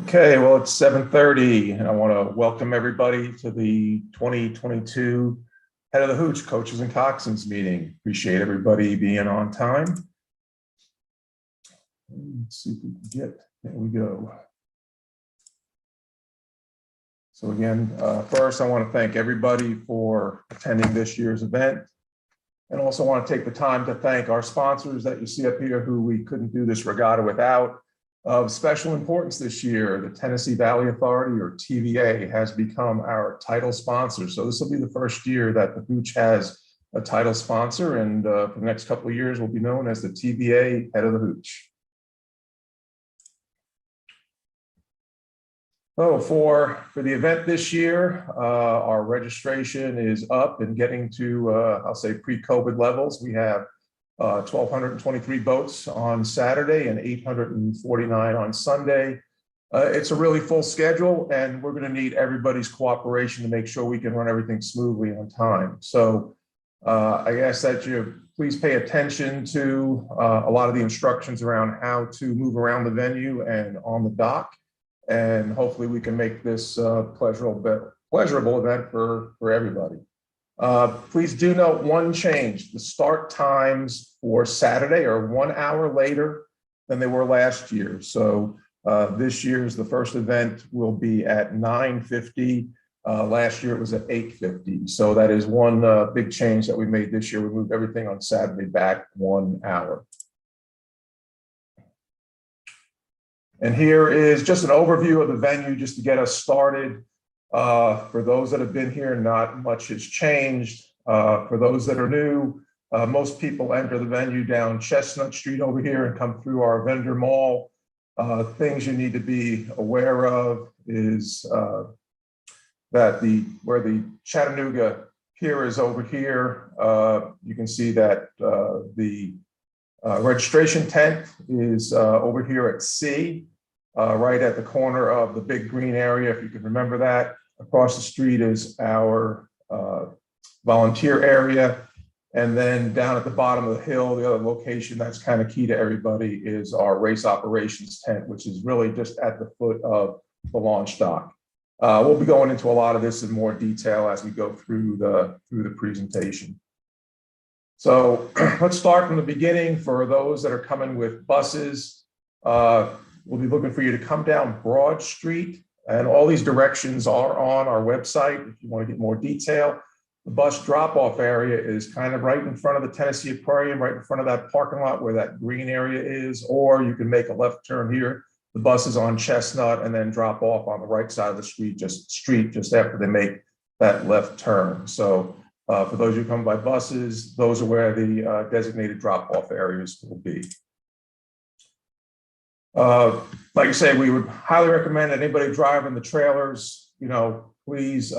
Okay, well, it's 7:30, and I want to welcome everybody to the 2022 Head of the Hooch Coaches and Coxswains meeting. Appreciate everybody being on time. Let's see if we can get, there we go. So again, first, I want to thank everybody for attending this year's event. And also want to take the time to thank our sponsors that you see up here who we couldn't do this regatta without. Of special importance this year, the Tennessee Valley Authority, or TVA, has become our title sponsor. So this will be the first year that the Hooch has a title sponsor, and for the next couple of years will be known as the TVA Head of the Hooch. So for the event this year, our registration is up and getting to, I'll say, pre-COVID levels. We have 1,223 boats on Saturday and 849 on Sunday. It's a really full schedule, and we're going to need everybody's cooperation to make sure we can run everything smoothly on time. So I ask that you please pay attention to a lot of the instructions around how to move around the venue and on the dock, and hopefully we can make this pleasurable event for everybody. Please do note one change. The start times for Saturday are 1 hour later than they were last year. So this year's the first event will be at 9:50. Last year it was at 8:50. So that is one big change that we made this year. We moved everything on Saturday back 1 hour. And here is just an overview of the venue just to get us started. For those that have been here, not much has changed. For those that are new, most people enter the venue down Chestnut Street over here and come through our vendor mall. Things you need to be aware of is that where the Chattanooga pier is over here, you can see that the registration tent is over here at C. Right at the corner of the big green area, if you can remember that. Across the street is our volunteer area. And then down at the bottom of the hill, the other location that's kind of key to everybody is our race operations tent, which is really just at the foot of the launch dock. We'll be going into a lot of this in more detail as we go through the presentation. So let's start from the beginning. For those that are coming with buses, we'll be looking for you to come down Broad Street, and all these directions are on our website if you want to get more detail. The bus drop-off area is kind of right in front of the Tennessee Aquarium, right in front of that parking lot where that green area is, or you can make a left turn here. The bus is on Chestnut and then drop off on the right side of the street just after they make that left turn. So for those who come by buses, those are where the designated drop-off areas will be. Like I say, we would highly recommend that anybody driving the trailers, please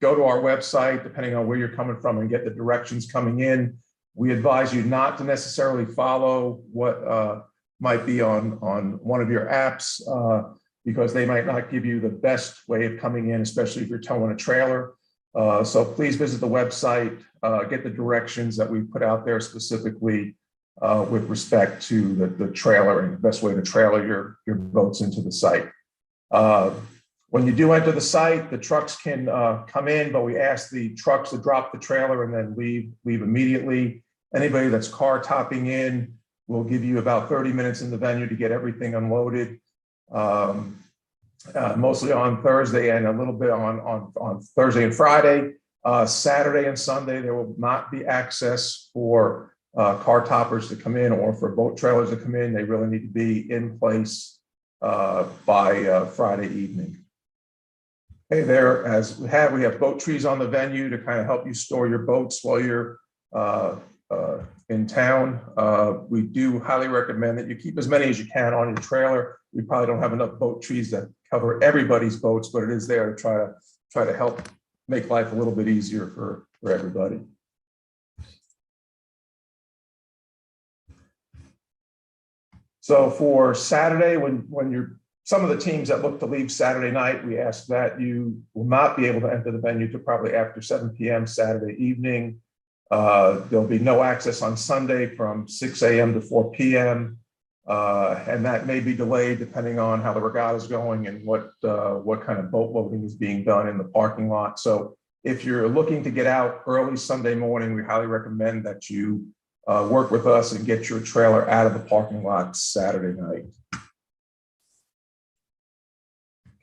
go to our website, depending on where you're coming from, and get the directions coming in. We advise you not to necessarily follow what might be on one of your apps because they might not give you the best way of coming in, especially if you're towing a trailer. So please visit the website, get the directions that we put out there specifically with respect to the trailer and the best way to trailer your boats into the site. When you do enter the site, the trucks can come in, but we ask the trucks to drop the trailer and then leave immediately. Anybody that's car topping in, we'll give you about 30 minutes in the venue to get everything unloaded, mostly on Thursday and a little bit on Thursday and Friday. Saturday and Sunday, there will not be access for car toppers to come in or for boat trailers to come in. They really need to be in place by Friday evening. Okay, there, as we have boat trees on the venue to kind of help you store your boats while you're in town. We do highly recommend that you keep as many as you can on your trailer. We probably don't have enough boat trees to cover everybody's boats, but it is there to try to help make life a little bit easier for everybody. So for Saturday, when you're some of the teams that look to leave Saturday night, we ask that you will not be able to enter the venue to probably after 7 p.m. Saturday evening. There'll be no access on Sunday from 6 a.m. to 4 p.m. And that may be delayed depending on how the regatta is going and what kind of boat loading is being done in the parking lot. So if you're looking to get out early Sunday morning, we highly recommend that you work with us and get your trailer out of the parking lot Saturday night.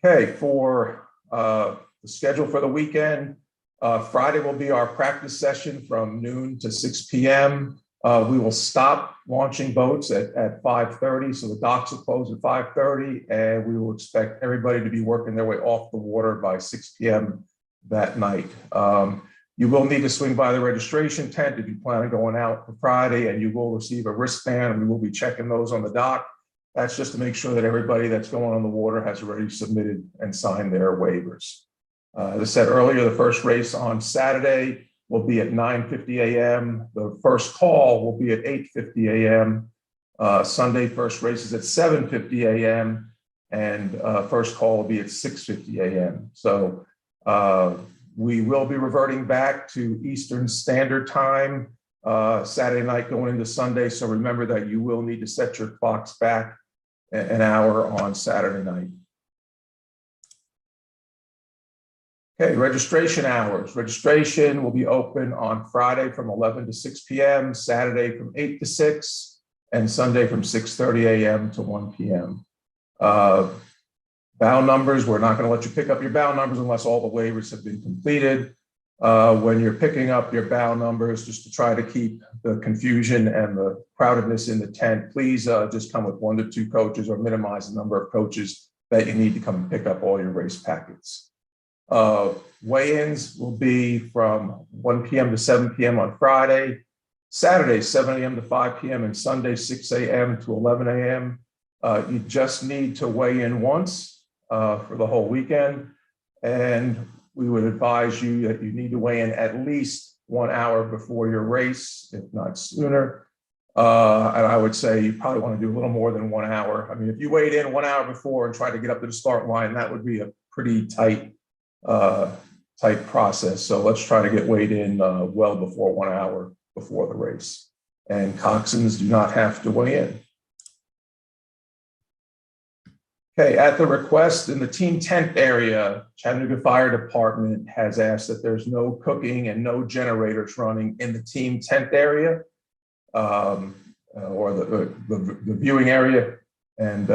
Okay, for the schedule for the weekend, Friday will be our practice session from noon to 6 p.m. We will stop launching boats at 5:30, so the docks will close at 5:30, and we will expect everybody to be working their way off the water by 6 p.m. that night. You will need to swing by the registration tent if you plan on going out for Friday, and you will receive a wristband, and we will be checking those on the dock. That's just to make sure that everybody that's going on the water has already submitted and signed their waivers. As I said earlier, the first race on Saturday will be at 9:50 a.m. The first call will be at 8:50 a.m. Sunday first race is at 7:50 a.m. and first call will be at 6:50 a.m. So we will be reverting back to Eastern Standard Time Saturday night going into Sunday. So remember that you will need to set your clocks back an hour on Saturday night. Okay, registration hours. Registration will be open on Friday from 11 to 6 p.m., Saturday from 8 to 6, and Sunday from 6:30 a.m. to 1 p.m. Bow numbers, we're not going to let you pick up your bow numbers unless all the waivers have been completed. When you're picking up your bow numbers, just to try to keep the confusion and the crowdedness in the tent, please just come with 1 to 2 coaches or minimize the number of coaches that you need to come and pick up all your race packets. Weigh-ins will be from 1 p.m. to 7 p.m. on Friday, Saturday 7 a.m. to 5 p.m. and Sunday 6 a.m. to 11 a.m. You just need to weigh in once for the whole weekend, and we would advise you that you need to weigh in at least 1 hour before your race, if not sooner. And I would say you probably want to do a little more than 1 hour. I mean, if you weighed in 1 hour before and tried to get up to the start line, that would be a pretty tight process. So let's try to get weighed in well before 1 hour before the race. And coxswains do not have to weigh in. Okay, at the request in the team tent area, Chattanooga Fire Department has asked that there's no cooking and no generators running in the team tent area or the viewing area, and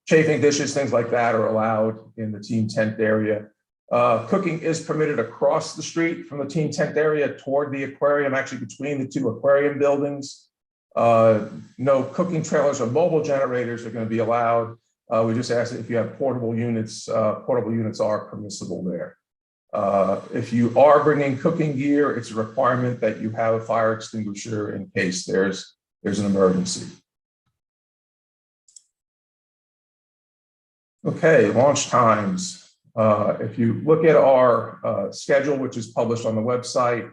chafing dishes, things like that are allowed in the team tent area. Cooking is permitted across the street from the team tent area toward the aquarium, actually between the 2 aquarium buildings. No cooking trailers or mobile generators are going to be allowed. We just ask that if you have portable units are permissible there. If you are bringing cooking gear, it's a requirement that you have a fire extinguisher in case there's an emergency. Okay, launch times. If you look at our schedule, which is published on the website,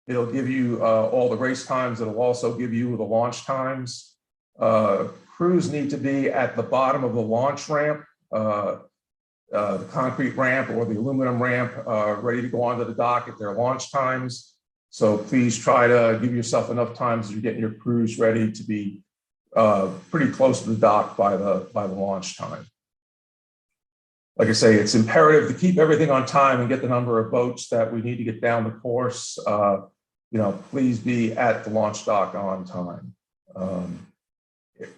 it'll give you all the race times. It'll also give you the launch times. Crews need to be at the bottom of the launch ramp, the concrete ramp or the aluminum ramp, ready to go onto the dock at their launch times. So please try to give yourself enough time as you're getting your crews ready to be pretty close to the dock by the launch time. Like I say, it's imperative to keep everything on time and get the number of boats that we need to get down the course. Please be at the launch dock on time.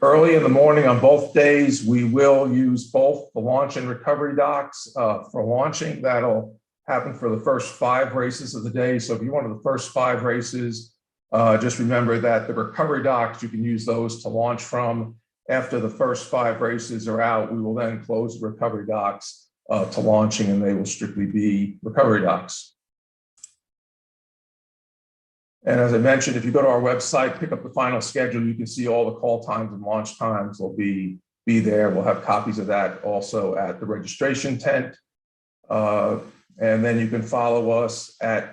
Early in the morning on both days, we will use both the launch and recovery docks for launching. That'll happen for the first 5 races of the day. So if you wanted the first 5 races, just remember that the recovery docks, you can use those to launch from. After the first 5 races are out, we will then close the recovery docks to launching, and they will strictly be recovery docks. And as I mentioned, if you go to our website, pick up the final schedule, you can see all the call times and launch times will be there. We'll have copies of that also at the registration tent. And then you can follow us at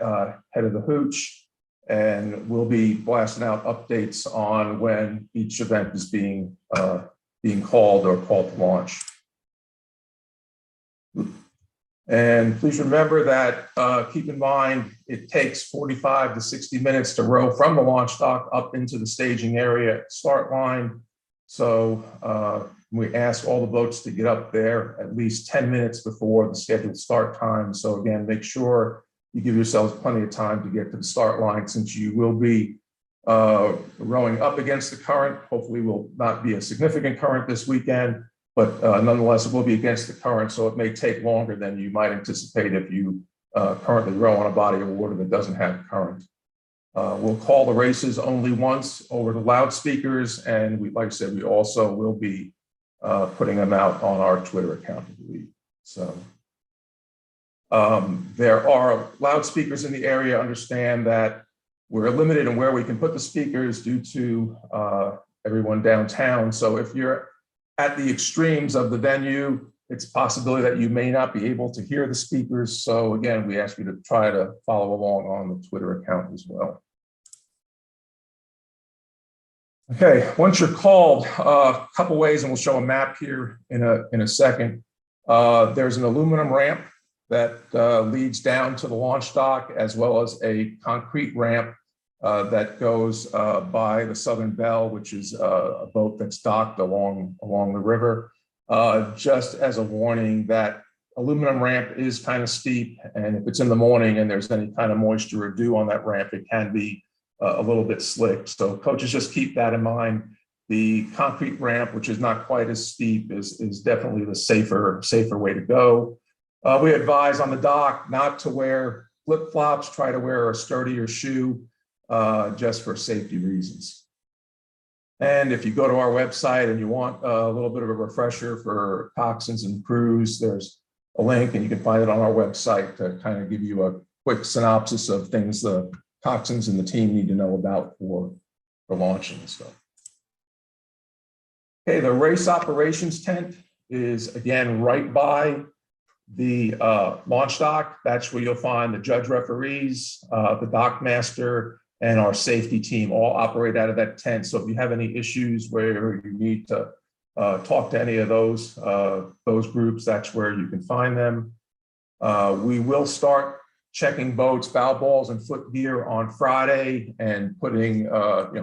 Head of the Hooch, and we'll be blasting out updates on when each event is being called or called to launch. And please remember that, keep in mind, it takes 45 to 60 minutes to row from the launch dock up into the staging area at the start line. So we ask all the boats to get up there at least 10 minutes before the scheduled start time. So again, make sure you give yourselves plenty of time to get to the start line, since you will be rowing up against the current. Hopefully will not be a significant current this weekend, but nonetheless, it will be against the current. So it may take longer than you might anticipate if you currently row on a body of water that doesn't have current. We'll call the races only once over the loudspeakers, and like I said, we also will be putting them out on our Twitter account, I believe. So there are loudspeakers in the area. Understand that we're limited in where we can put the speakers due to everyone downtown. So if you're at the extremes of the venue, it's a possibility that you may not be able to hear the speakers. So again, we ask you to try to follow along on the Twitter account as well. Okay, once you're called, a couple ways, and we'll show a map here in a second. There's an aluminum ramp that leads down to the launch dock, as well as a concrete ramp that goes by the Southern Belle, which is a boat that's docked along the river. Just as a warning, that aluminum ramp is kind of steep, and if it's in the morning and there's any kind of moisture or dew on that ramp, it can be a little bit slick. So coaches, just keep that in mind. The concrete ramp, which is not quite as steep, is definitely the safer way to go. We advise on the dock not to wear flip-flops. Try to wear a sturdier shoe just for safety reasons. And if you go to our website and you want a little bit of a refresher for coxswains and crews, there's a link, and you can find it on our website to kind of give you a quick synopsis of things the coxswains and the team need to know about for launching and stuff. Okay, the race operations tent is again right by the launch dock. That's where you'll find the judge referees, the dock master, and our safety team all operate out of that tent. So if you have any issues where you need to talk to any of those groups, that's where you can find them. We will start checking boats, bow balls, and foot gear on Friday, and putting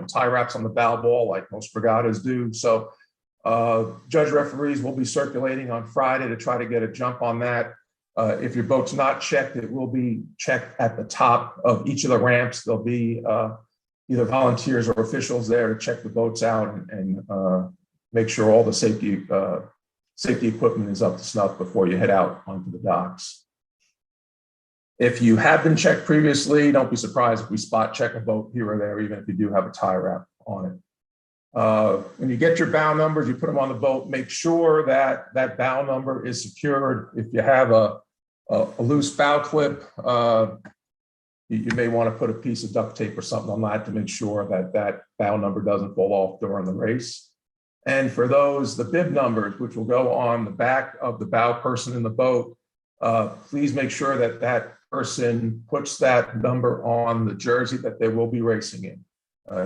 tie wraps on the bow ball like most regattas do. So judge referees will be circulating on Friday to try to get a jump on that. If your boat's not checked, it will be checked at the top of each of the ramps. There'll be either volunteers or officials there to check the boats out and make sure all the safety equipment is up to snuff before you head out onto the docks. If you have been checked previously, don't be surprised if we spot check a boat here or there, even if you do have a tie wrap on it. When you get your bow numbers, you put them on the boat, make sure that that bow number is secured. If you have a loose bow clip, you may want to put a piece of duct tape or something on that to make sure that that bow number doesn't fall off during the race. And for those, the bib numbers, which will go on the back of the bow person in the boat, please make sure that that person puts that number on the jersey that they will be racing in.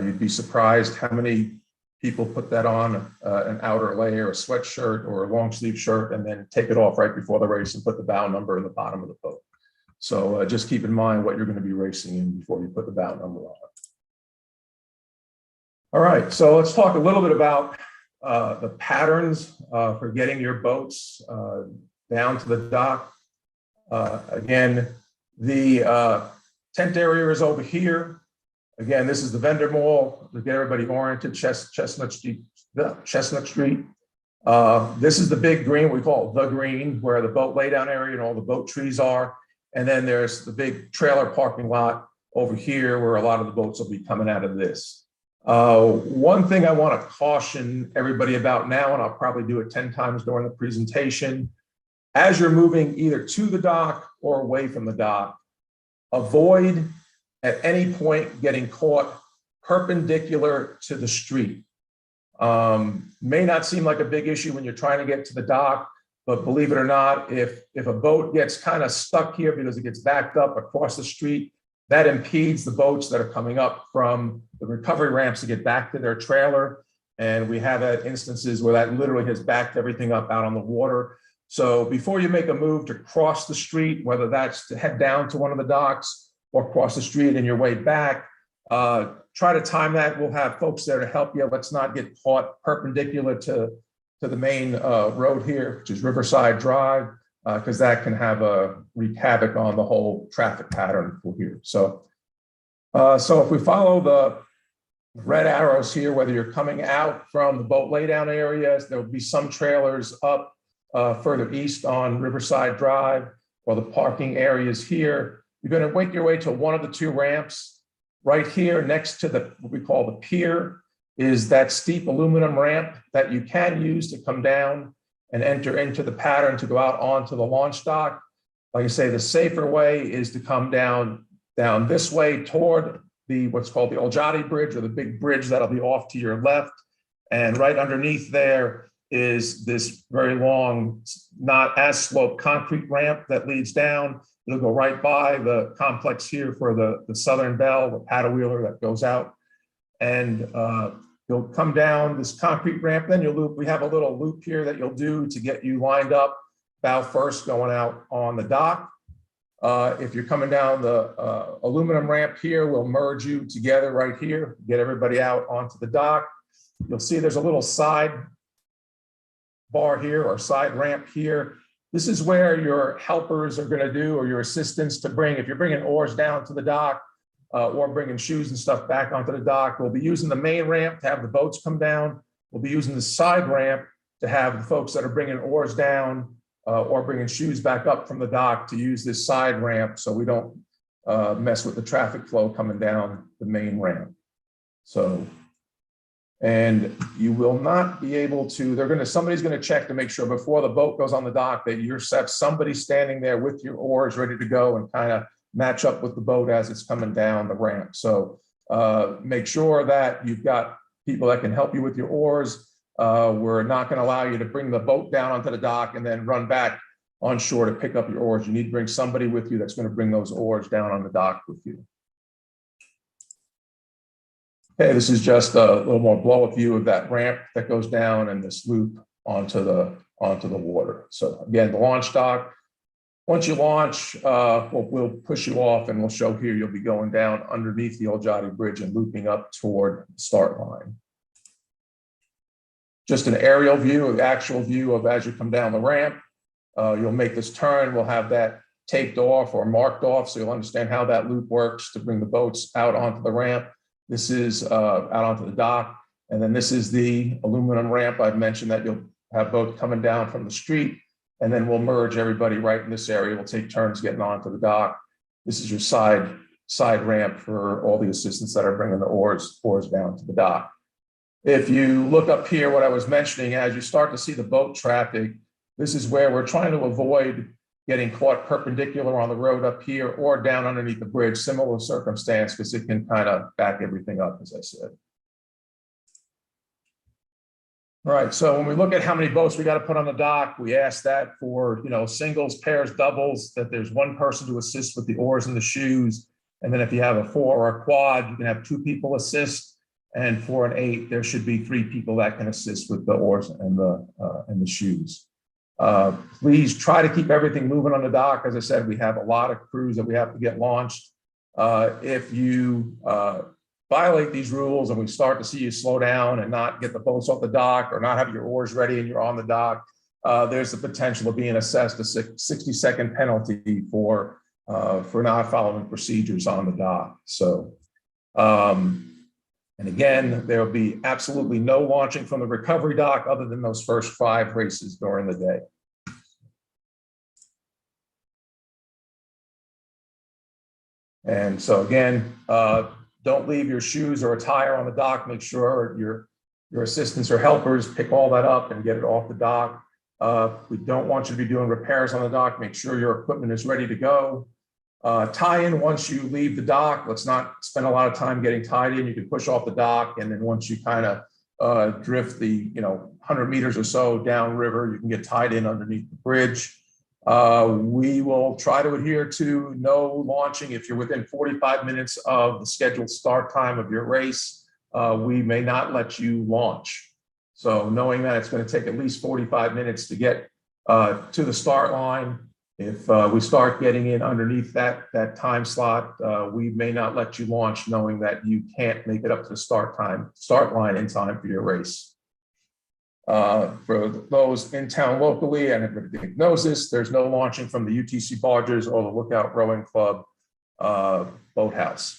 You'd be surprised how many people put that on an outer layer, a sweatshirt or a long sleeve shirt, and then take it off right before the race and put the bow number in the bottom of the boat. So just keep in mind what you're going to be racing in before you put the bow number on it. All right, so let's talk a little bit about the patterns for getting your boats down to the dock. Again, the tent area is over here. Again, this is the vendor mall to get everybody oriented, Chestnut Street. This is the big green, we call it the green, where the boat laydown area and all the boat trees are. And then there's the big trailer parking lot over here where a lot of the boats will be coming out of this. One thing I want to caution everybody about now, and I'll probably do it 10 times during the presentation, as you're moving either to the dock or away from the dock, avoid at any point getting caught perpendicular to the street. May not seem like a big issue when you're trying to get to the dock, but believe it or not, if a boat gets kind of stuck here because it gets backed up across the street, that impedes the boats that are coming up from the recovery ramps to get back to their trailer. And we have had instances where that literally has backed everything up out on the water. So before you make a move to cross the street, whether that's to head down to one of the docks or cross the street in your way back, Try to time that. We'll have folks there to help you. Let's not get caught perpendicular to the main road here, which is Riverside Drive, because that can wreak havoc on the whole traffic pattern for here. So if we follow the red arrows here, whether you're coming out from the boat laydown areas, there will be some trailers up further east on Riverside Drive, or the parking areas here. You're going to make your way to one of the two ramps. Right here next to what we call the pier is that steep aluminum ramp that you can use to come down and enter into the pattern to go out onto the launch dock. Like I say, the safer way is to come down this way toward what's called the Oljati Bridge, or the big bridge that'll be off to your left. And right underneath there is this very long, not as sloped concrete ramp that leads down. It'll go right by the complex here for the Southern Bell, the paddle wheeler that goes out. And you'll come down this concrete ramp, then you'll loop. We have a little loop here that you'll do to get you lined up, bow first, going out on the dock. If you're coming down the aluminum ramp here, we'll merge you together right here, get everybody out onto the dock. You'll see there's a little side bar here, or side ramp here. This is where your helpers are going to do, or your assistants to bring, if you're bringing oars down to the dock or bringing shoes and stuff back onto the dock, we'll be using the main ramp to have the boats come down. We'll be using the side ramp to have the folks that are bringing oars down or bringing shoes back up from the dock to use this side ramp, so we don't mess with the traffic flow coming down the main ramp. So, and you will not be able to, somebody's gonna check to make sure before the boat goes on the dock that you're set, somebody standing there with your oars ready to go and kind of match up with the boat as it's coming down the ramp. So make sure that you've got people that can help you with your oars. We're not gonna allow you to bring the boat down onto the dock and then run back on shore to pick up your oars. You need to bring somebody with you that's gonna bring those oars down on the dock with you. Okay, this is just a little more blow-up view of that ramp that goes down and this loop onto the water. So again, the launch dock. Once you launch, we'll push you off, and we'll show here you'll be going down underneath the Oljati Bridge and looping up toward the start line. Just an aerial view, an actual view of as you come down the ramp. You'll make this turn. We'll have that taped off or marked off, so you'll understand how that loop works to bring the boats out onto the ramp. This is out onto the dock. And then this is the aluminum ramp I've mentioned that you'll have boats coming down from the street. And then we'll merge everybody right in this area. We'll take turns getting onto the dock. This is your side ramp for all the assistants that are bringing the oars down to the dock. If you look up here, what I was mentioning, as you start to see the boat traffic, this is where we're trying to avoid getting caught perpendicular on the road up here or down underneath the bridge, similar circumstance, because it can kind of back everything up, as I said. All right, so when we look at how many boats we got to put on the dock, we ask that for, singles, pairs, doubles, that there's one person to assist with the oars and the shoes. And then if you have a 4 or a quad, you can have 2 people assist. And for an 8, there should be 3 people that can assist with the oars and the shoes. Please try to keep everything moving on the dock. As I said, we have a lot of crews that we have to get launched. If you violate these rules and we start to see you slow down and not get the boats off the dock or not have your oars ready and you're on the dock, there's the potential of being assessed a 60-second penalty for not following procedures on the dock. So, and again, there will be absolutely no launching from the recovery dock other than those first 5 races during the day. And so again, don't leave your shoes or attire on the dock. Make sure your assistants or helpers pick all that up and get it off the dock. We don't want you to be doing repairs on the dock. Make sure your equipment is ready to go. Tie in once you leave the dock. Let's not spend a lot of time getting tied in. You can push off the dock, and then once you kind of drift the 100 meters or so downriver, you can get tied in underneath the bridge. We will try to adhere to no launching. If you're within 45 minutes of the scheduled start time of your race, we may not let you launch. So knowing that it's going to take at least 45 minutes to get to the start line, If we start getting in underneath that time slot, we may not let you launch knowing that you can't make it up to the start line in time for your race. For those in town locally, and everybody knows this, there's no launching from the UTC barges or the Lookout Rowing Club boathouse.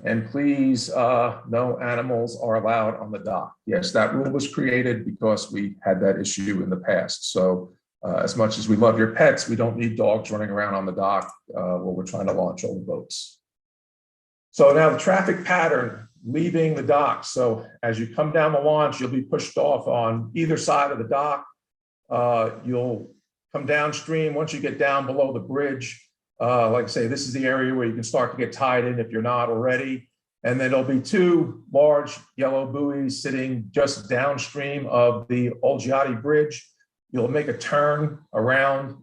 And please, no animals are allowed on the dock. Yes, that rule was created because we had that issue in the past. So as much as we love your pets, we don't need dogs running around on the dock while we're trying to launch old boats. So now the traffic pattern leaving the dock. So as you come down the launch, you'll be pushed off on either side of the dock. You'll come downstream. Once you get down below the bridge, like I say, this is the area where you can start to get tied in if you're not already. And then there'll be two large yellow buoys sitting just downstream of the Olgiati Bridge. You'll make a turn around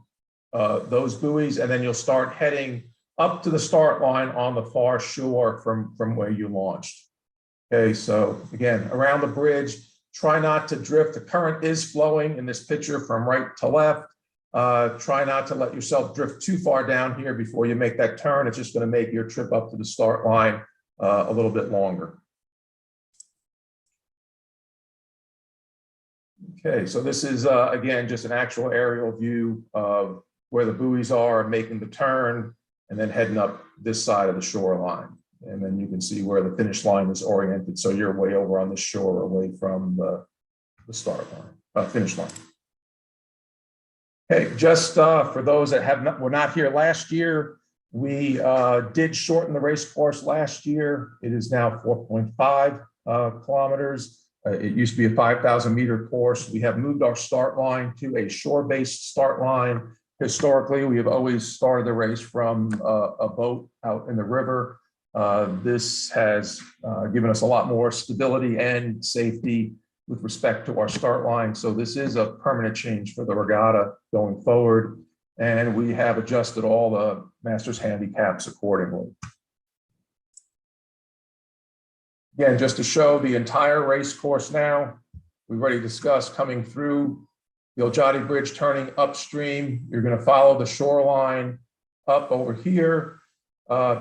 those buoys, and then you'll start heading up to the start line on the far shore from where you launched. Okay, so again, around the bridge, try not to drift. The current is flowing in this picture from right to left. Try not to let yourself drift too far down here before you make that turn. It's just going to make your trip up to the start line a little bit longer. Okay, so this is, again, just an actual aerial view of where the buoys are, making the turn, and then heading up this side of the shoreline. And then you can see where the finish line is oriented. So you're way over on the shore, away from the start line, finish line. Okay, just for those that were not here last year, we did shorten the race course last year. It is now 4.5 kilometers. It used to be a 5,000 meter course. We have moved our start line to a shore-based start line. Historically, we have always started the race from a boat out in the river. This has given us a lot more stability and safety with respect to our start line. So this is a permanent change for the regatta going forward. And we have adjusted all the Masters handicaps accordingly. Again, just to show the entire race course now, we've already discussed coming through the Olgiati Bridge, turning upstream. You're going to follow the shoreline up over here.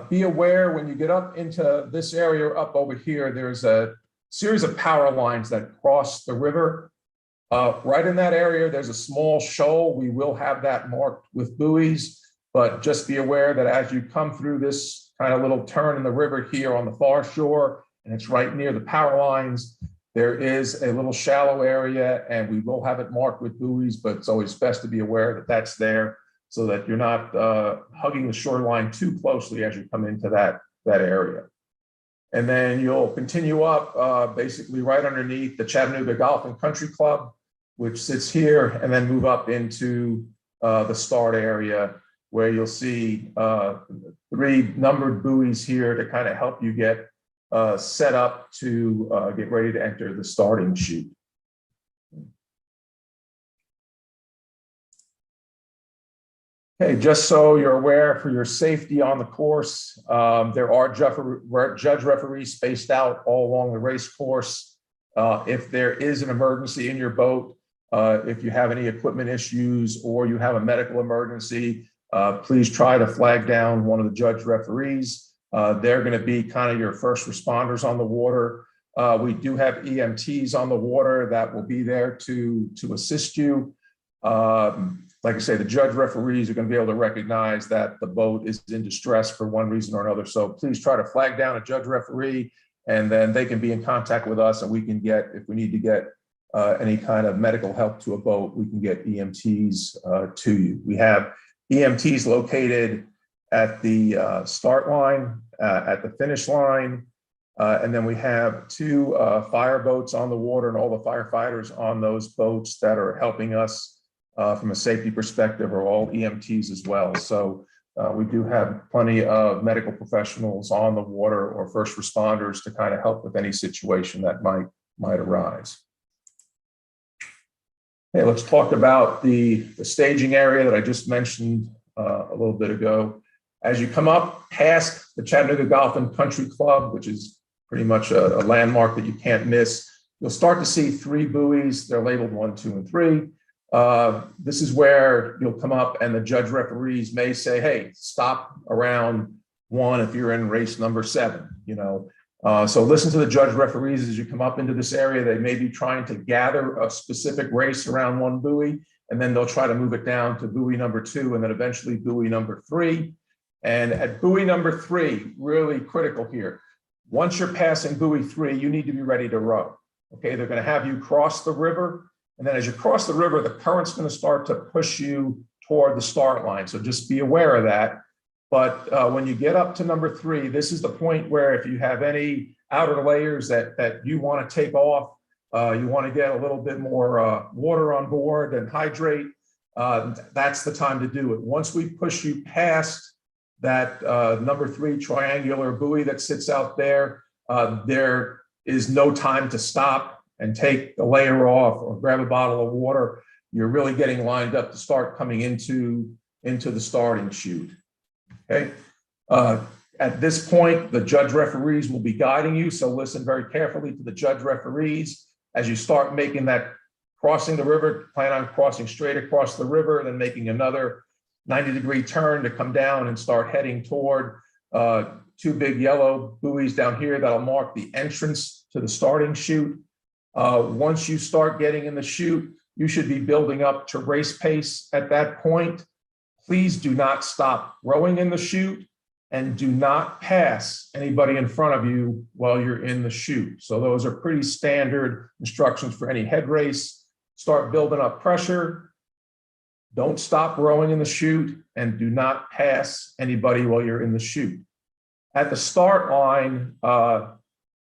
Be aware when you get up into this area up over here, there's a series of power lines that cross the river. Right in that area, there's a small shoal. We will have that marked with buoys, but just be aware that as you come through this kind of little turn in the river here on the far shore, and it's right near the power lines, there is a little shallow area, and we will have it marked with buoys, but it's always best to be aware that that's there so that you're not hugging the shoreline too closely as you come into that area. And then you'll continue up basically right underneath the Chattanooga Golf and Country Club, which sits here, and then move up into the start area where you'll see 3 numbered buoys here to kind of help you get set up to get ready to enter the starting chute. Okay, just so you're aware, for your safety on the course, there are judge referees spaced out all along the race course. If there is an emergency in your boat, if you have any equipment issues or you have a medical emergency, please try to flag down one of the judge referees. They're going to be kind of your first responders on the water. We do have EMTs on the water that will be there to assist you. Like I say, the judge referees are going to be able to recognize that the boat is in distress for one reason or another. So please try to flag down a judge referee, and then they can be in contact with us, and we can get, if we need to get any kind of medical help to a boat, we can get EMTs to you. We have EMTs located at the start line, at the finish line, and then we have 2 fire boats on the water, and all the firefighters on those boats that are helping us from a safety perspective are all EMTs as well. So we do have plenty of medical professionals on the water or first responders to kind of help with any situation that might arise. Okay, let's talk about the staging area that I just mentioned a little bit ago. As you come up past the Chattanooga Golf and Country Club, which is pretty much a landmark that you can't miss, you'll start to see 3 buoys. They're labeled 1, 2, and 3. This is where you'll come up and the judge referees may say, hey, stop around 1 if you're in race number 7, you know. So listen to the judge referees as you come up into this area. They may be trying to gather a specific race around one buoy, and then they'll try to move it down to buoy number 2 and then eventually buoy number 3. And at buoy number 3, really critical here, once you're passing buoy 3, you need to be ready to row. Okay, they're going to have you cross the river. And then as you cross the river, the current's going to start to push you toward the start line. So just be aware of that. But when you get up to number 3, this is the point where if you have any outer layers that you want to take off, you want to get a little bit more water on board and hydrate, that's the time to do it. Once we push you past that number 3 triangular buoy that sits out there, there is no time to stop and take a layer off or grab a bottle of water. You're really getting lined up to start coming into the starting chute. Okay. At this point, the judge referees will be guiding you. So listen very carefully to the judge referees. As you start making that crossing the river, plan on crossing straight across the river, then making another 90-degree turn to come down and start heading toward 2 big yellow buoys down here that'll mark the entrance to the starting chute. Once you start getting in the chute, you should be building up to race pace at that point. Please do not stop rowing in the chute and do not pass anybody in front of you while you're in the chute. So those are pretty standard instructions for any head race. Start building up pressure. Don't stop rowing in the chute and do not pass anybody while you're in the chute. At the start line,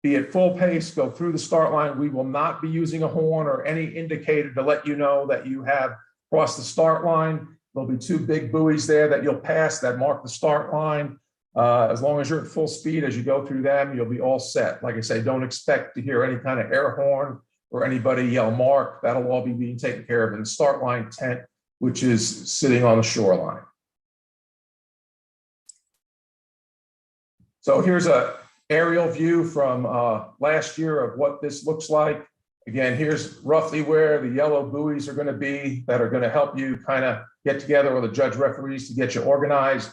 be at full pace, go through the start line. We will not be using a horn or any indicator to let you know that you have crossed the start line. There'll be 2 big buoys there that you'll pass that mark the start line. As long as you're at full speed as you go through them, you'll be all set. Like I say, don't expect to hear any kind of air horn or anybody yell mark. That'll all be being taken care of in the start line tent, which is sitting on the shoreline. So here's a aerial view from last year of what this looks like. Again, here's roughly where the yellow buoys are going to be that are going to help you kind of get together with the judge referees to get you organized.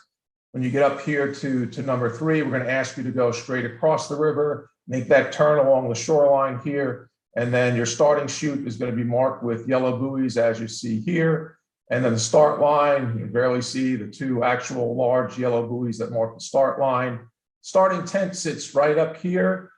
When you get up here to number 3, we're going to ask you to go straight across the river, make that turn along the shoreline here, and then your starting chute is going to be marked with yellow buoys as you see here. And then the start line, you can barely see the 2 actual large yellow buoys that mark the start line. Starting tent sits right up here.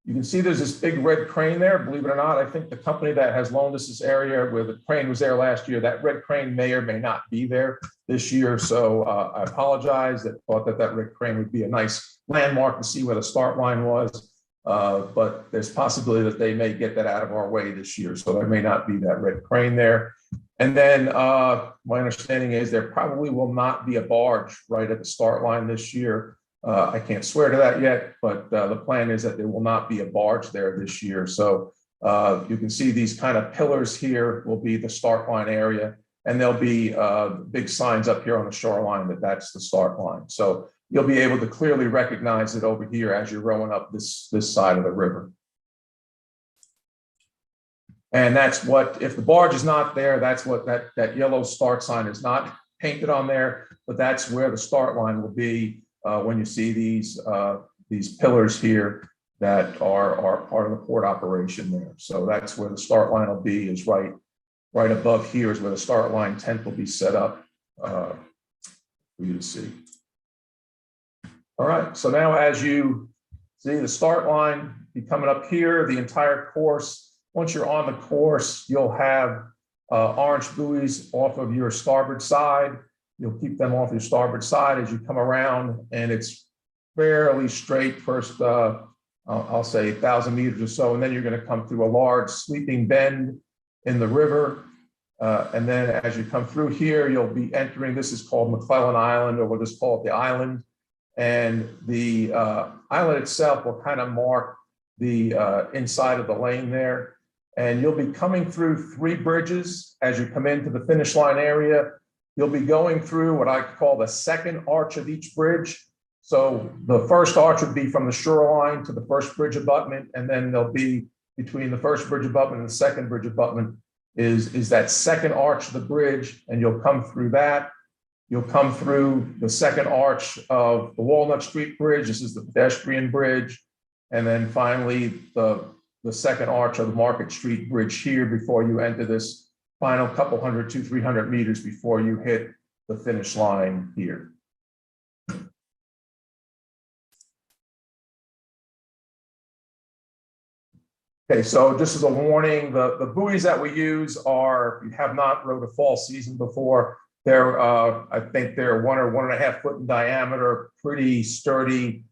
You can see there's this big red crane there. Believe it or not, I think the company that has loaned us this area where the crane was there last year, that red crane may or may not be there this year. So I apologize. That thought that red crane would be a nice landmark to see where the start line was. But there's possibility that they may get that out of our way this year. So there may not be that red crane there. And then my understanding is there probably will not be a barge right at the start line this year. I can't swear to that yet, but the plan is that there will not be a barge there this year. So you can see these kind of pillars here will be the start line area, and there'll be big signs up here on the shoreline that that's the start line. So you'll be able to clearly recognize it over here as you're rowing up this side of the river. And that's what, if the barge is not there, that's what that yellow start sign is not painted on there, but that's where the start line will be when you see these pillars here that are part of the port operation there. So that's where the start line will be, is right above here is where the start line tent will be set up for you to see. All right, so now as you see the start line be coming up here, the entire course. Once you're on the course, you'll have orange buoys off of your starboard side. You'll keep them off your starboard side as you come around, and it's fairly straight first, I'll say 1,000 meters or so, and then you're going to come through a large sweeping bend in the river. And then as you come through here, you'll be entering, this is called McClellan Island, or we'll just call it the island. And the island itself will kind of mark the inside of the lane there. And you'll be coming through 3 bridges as you come into the finish line area. You'll be going through what I call the second arch of each bridge. So the first arch would be from the shoreline to the first bridge abutment, and then there'll be between the first bridge abutment and the second bridge abutment, is that second arch of the bridge, and you'll come through that. You'll come through the second arch of the Walnut Street Bridge. This is the pedestrian bridge. And then finally, the second arch of the Market Street Bridge here before you enter this final couple 100 to 300 meters before you hit the finish line here. Okay, so just as a warning, the buoys that we use are, if you have not rowed a fall season before, they're, I think they're 1 or 1.5 foot in diameter, pretty sturdy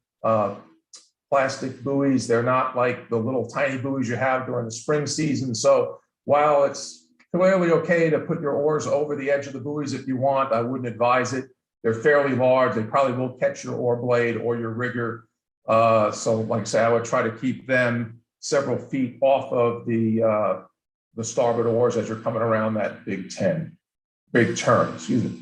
plastic buoys. They're not like the little tiny buoys you have during the spring season. So while it's clearly okay to put your oars over the edge of the buoys if you want, I wouldn't advise it. They're fairly large. They probably will catch your oar blade or your rigger. So like I say, I would try to keep them several feet off of the starboard oars as you're coming around that big turn, excuse me.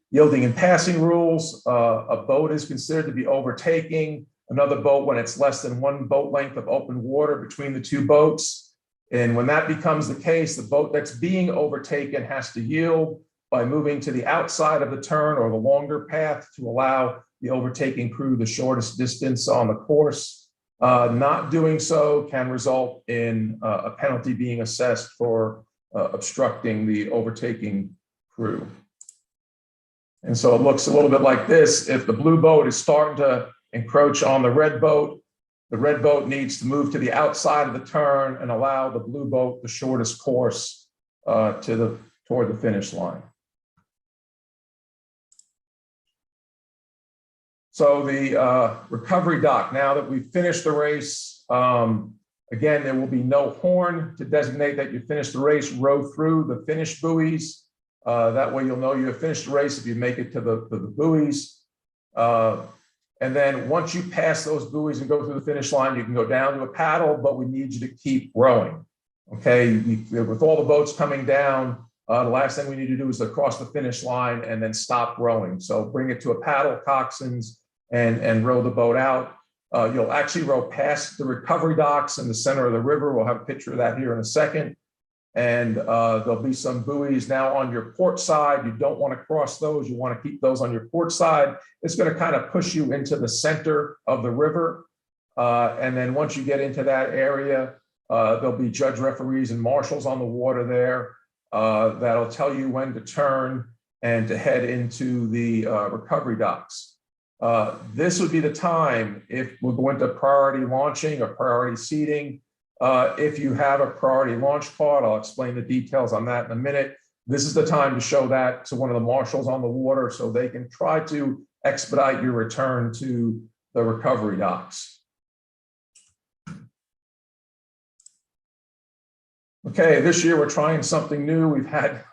Yielding and passing rules, a boat is considered to be overtaking another boat when it's less than 1 boat length of open water between the 2 boats. And when that becomes the case, the boat that's being overtaken has to yield by moving to the outside of the turn or the longer path to allow the overtaking crew the shortest distance on the course. Not doing so can result in a penalty being assessed for obstructing the overtaking crew. And so it looks a little bit like this. If the blue boat is starting to encroach on the red boat needs to move to the outside of the turn and allow the blue boat the shortest course toward the finish line. So the recovery dock, now that we've finished the race, again, there will be no horn to designate that you finished the race. Row through the finish buoys. That way you'll know you have finished the race if you make it to the buoys. And then once you pass those buoys and go through the finish line, you can go down to a paddle, but we need you to keep rowing. Okay, with all the boats coming down, the last thing we need to do is to cross the finish line and then stop rowing. So bring it to a paddle, coxswains, and row the boat out. You'll actually row past the recovery docks in the center of the river. We'll have a picture of that here in a second. And there'll be some buoys now on your port side. You don't want to cross those. You want to keep those on your port side. It's going to kind of push you into the center of the river. And then once you get into that area, there'll be judge referees and marshals on the water there that'll tell you when to turn and to head into the recovery docks. This would be the time, if we're going to priority launching or priority seating, if you have a priority launch card, I'll explain the details on that in a minute. This is the time to show that to one of the marshals on the water so they can try to expedite your return to the recovery docks. Okay, this year we're trying something new. We've had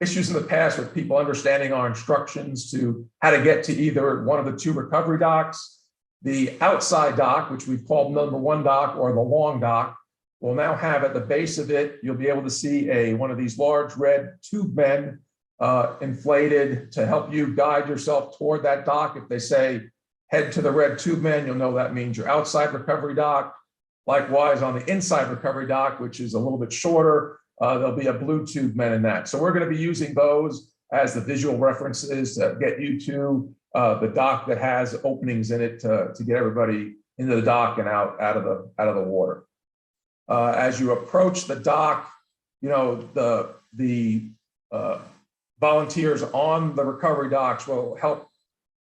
issues in the past with people understanding our instructions to how to get to either one of the 2 recovery docks. The outside dock, which we've called number 1 dock or the long dock, will now have at the base of it, you'll be able to see one of these large red tube men inflated to help you guide yourself toward that dock. If they say head to the red tube men, you'll know that means your outside recovery dock. Likewise, on the inside recovery dock, which is a little bit shorter, there'll be a blue tube men in that. So we're going to be using those as the visual references to get you to the dock that has openings in it to get everybody into the dock and out of the water. As you approach the dock, you know, the volunteers on the recovery docks will help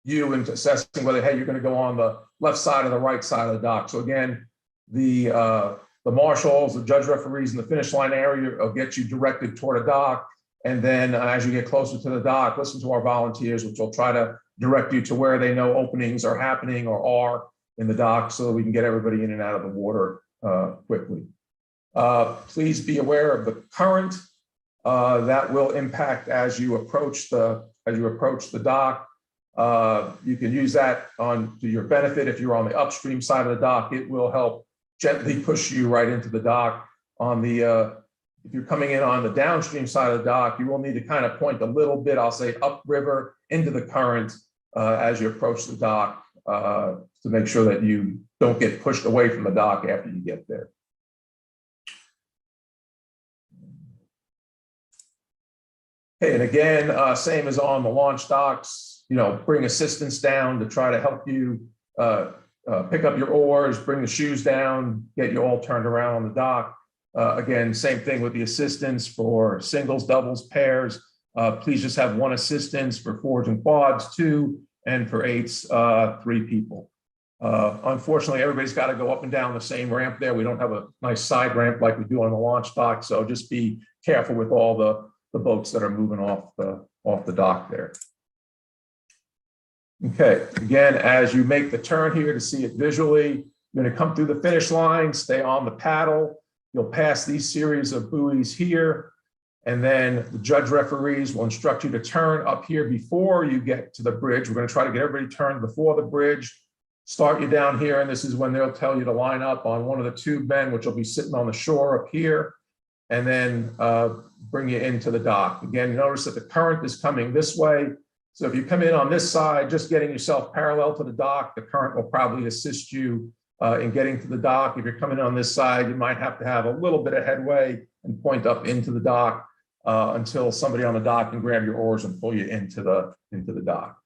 you in assessing whether, hey, you're going to go on the left side or the right side of the dock. So again, the marshals, the judge referees in the finish line area will get you directed toward a dock. And then as you get closer to the dock, listen to our volunteers, which will try to direct you to where they know openings are happening or are in the dock so that we can get everybody in and out of the water quickly. Please be aware of the current that will impact as you approach the dock. You can use that to your benefit. If you're on the upstream side of the dock, it will help gently push you right into the dock. If you're coming in on the downstream side of the dock, you will need to kind of point a little bit, I'll say upriver into the current as you approach the dock to make sure that you don't get pushed away from the dock after you get there. Okay, and again, same as on the launch docks, bring assistance down to try to help you pick up your oars, bring the shoes down, get you all turned around on the dock. Again, same thing with the assistance for singles, doubles, pairs. Please just have one assistance for fours and quads, 2, and for 8s, 3 people. Unfortunately, everybody's got to go up and down the same ramp there. We don't have a nice side ramp like we do on the launch dock, so just be careful with all the boats that are moving off the dock there. Okay, again, as you make the turn here to see it visually, you're going to come through the finish line, stay on the paddle. You'll pass these series of buoys here, and then the judge referees will instruct you to turn up here before you get to the bridge. We're going to try to get everybody turned before the bridge. Start you down here, and this is when they'll tell you to line up on one of the tube men, which will be sitting on the shore up here, and then bring you into the dock. Again, notice that the current is coming this way. So if you come in on this side, just getting yourself parallel to the dock, the current will probably assist you in getting to the dock. If you're coming on this side, you might have to have a little bit of headway and point up into the dock until somebody on the dock can grab your oars and pull you into the dock.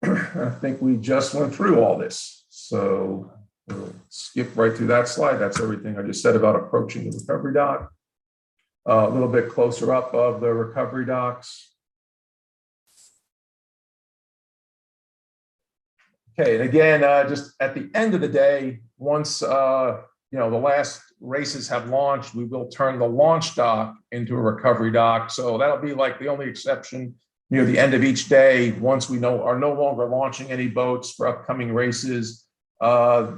I think we just went through all this. So we'll skip right through that slide. That's everything I just said about approaching the recovery dock. A little bit closer up of the recovery docks. Okay, and again, just at the end of the day, once the last races have launched, we will turn the launch dock into a recovery dock. So that'll be like the only exception near the end of each day. Once we are no longer launching any boats for upcoming races,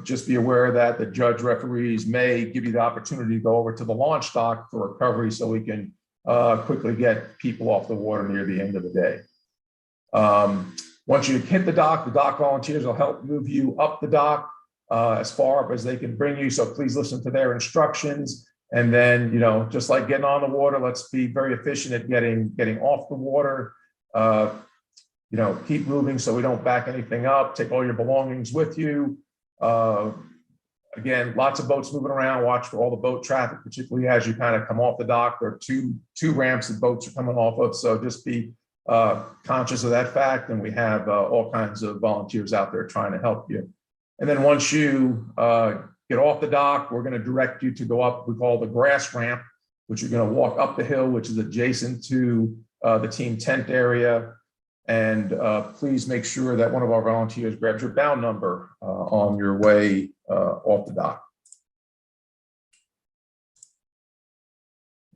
just be aware that the judge referees may give you the opportunity to go over to the launch dock for recovery so we can quickly get people off the water near the end of the day. Once you hit the dock volunteers will help move you up the dock as far up as they can bring you. So please listen to their instructions. And then, just like getting on the water, let's be very efficient at getting off the water. Keep moving so we don't back anything up. Take all your belongings with you. Again, lots of boats moving around. Watch for all the boat traffic, particularly as you kind of come off the dock. There are two ramps that boats are coming off of. So just be conscious of that fact. And we have all kinds of volunteers out there trying to help you. And then once you get off the dock, we're going to direct you to go up, we call the grass ramp, which you're going to walk up the hill, which is adjacent to the team tent area. And please make sure that one of our volunteers grabs your bound number on your way off the dock.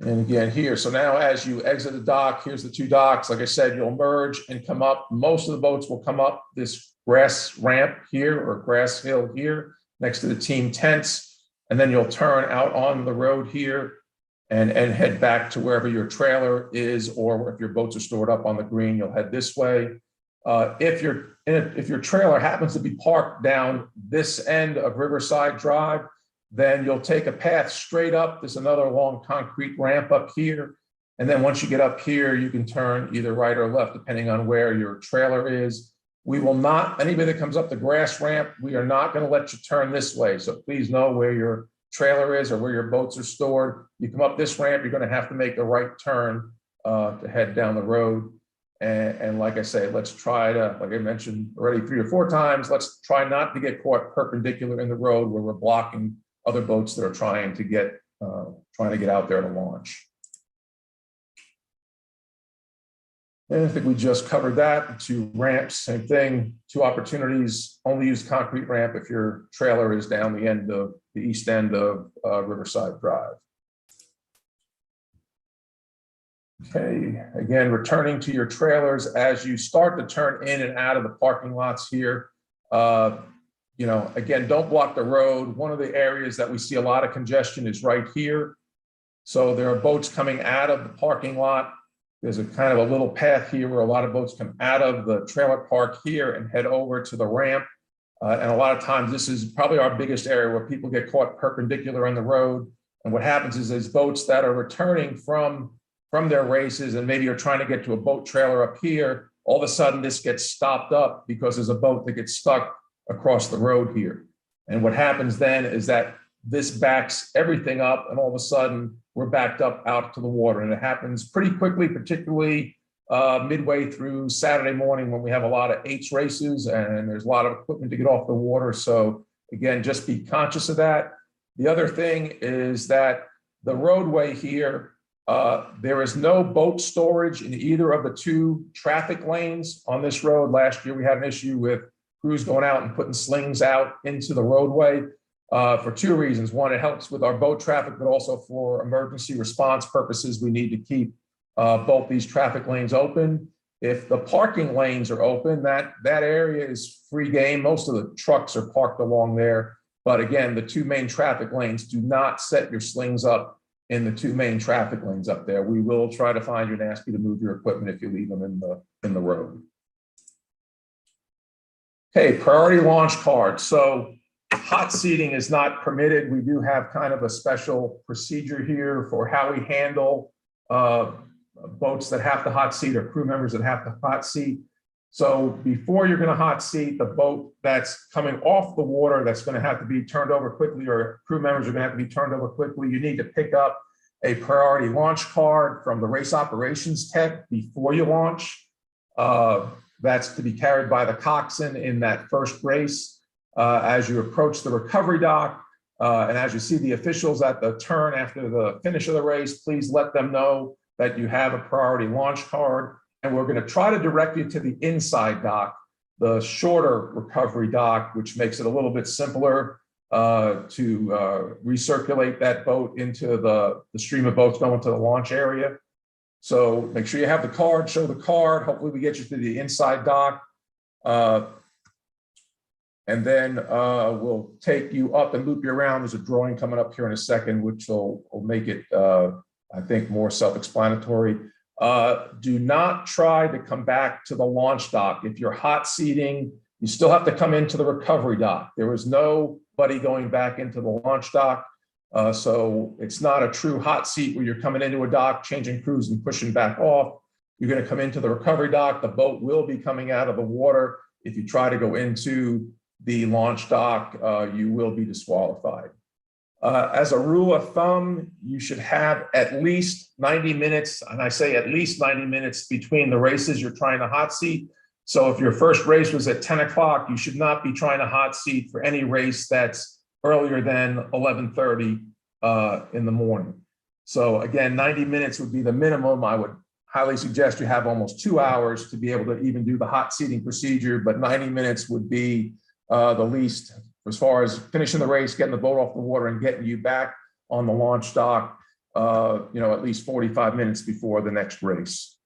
And again here, so now as you exit the dock, here's the 2 docks. Like I said, you'll merge and come up. Most of the boats will come up this grass ramp here or grass hill here next to the team tents. And then you'll turn out on the road here and head back to wherever your trailer is, or if your boats are stored up on the green, you'll head this way. If your trailer happens to be parked down this end of Riverside Drive, then you'll take a path straight up. There's another long concrete ramp up here. And then once you get up here, you can turn either right or left, depending on where your trailer is. We will not, anybody that comes up the grass ramp, we are not going to let you turn this way. So please know where your trailer is or where your boats are stored. You come up this ramp, you're going to have to make a right turn to head down the road. And like I say, let's try to, like I mentioned already 3 or 4 times, let's try not to get caught perpendicular in the road where we're blocking other boats that are trying to get out there to launch. And I think we just covered that. The 2 ramps, same thing. 2 opportunities. Only use concrete ramp if your trailer is down the east end of Riverside Drive. Okay, again, returning to your trailers as you start to turn in and out of the parking lots here. Again, don't block the road. One of the areas that we see a lot of congestion is right here. So there are boats coming out of the parking lot. There's a kind of a little path here where a lot of boats come out of the trailer park here and head over to the ramp. And a lot of times this is probably our biggest area where people get caught perpendicular in the road. And what happens is there's boats that are returning from their races and maybe you're trying to get to a boat trailer up here. All of a sudden this gets stopped up because there's a boat that gets stuck across the road here. And what happens then is that this backs everything up, and all of a sudden we're backed up out to the water. And it happens pretty quickly, particularly midway through Saturday morning when we have a lot of eights races and there's a lot of equipment to get off the water. So again, just be conscious of that. The other thing is that the roadway here, there is no boat storage in either of the two traffic lanes on this road. Last year, we had an issue with crews going out and putting slings out into the roadway for two reasons. One, it helps with our boat traffic, but also for emergency response purposes, we need to keep both these traffic lanes open. If the parking lanes are open, that area is free game. Most of the trucks are parked along there. But again, the two main traffic lanes, do not set your slings up in the two main traffic lanes up there. We will try to find you and ask you to move your equipment if you leave them in the road. Okay, priority launch card. So hot seating is not permitted. We do have kind of a special procedure here for how we handle boats that have to hot seat or crew members that have to hot seat. So before you're going to hot seat, the boat that's coming off the water that's going to have to be turned over quickly, or crew members are going to have to be turned over quickly, you need to pick up a priority launch card from the race operations tech before you launch. That's to be carried by the coxswain in that first race. As you approach the recovery dock, and as you see the officials at the turn after the finish of the race, please let them know that you have a priority launch card. And we're going to try to direct you to the inside dock, the shorter recovery dock, which makes it a little bit simpler to recirculate that boat into the stream of boats going to the launch area. So make sure you have the card, show the card. Hopefully we get you to the inside dock. And then we'll take you up and loop you around. There's a drawing coming up here in a second, which will make it, I think, more self-explanatory. Do not try to come back to the launch dock. If you're hot seating, you still have to come into the recovery dock. There was nobody going back into the launch dock. So it's not a true hot seat where you're coming into a dock, changing crews and pushing back off. You're going to come into the recovery dock. The boat will be coming out of the water. If you try to go into the launch dock, you will be disqualified. As a rule of thumb, you should have at least 90 minutes, and I say at least 90 minutes between the races you're trying to hot seat. So if your first race was at 10 o'clock, you should not be trying to hot seat for any race that's earlier than 11:30 in the morning. So again, 90 minutes would be the minimum. I would highly suggest you have almost 2 hours to be able to even do the hot seating procedure, but 90 minutes would be the least as far as finishing the race, getting the boat off the water and getting you back on the launch dock, at least 45 minutes before the next race.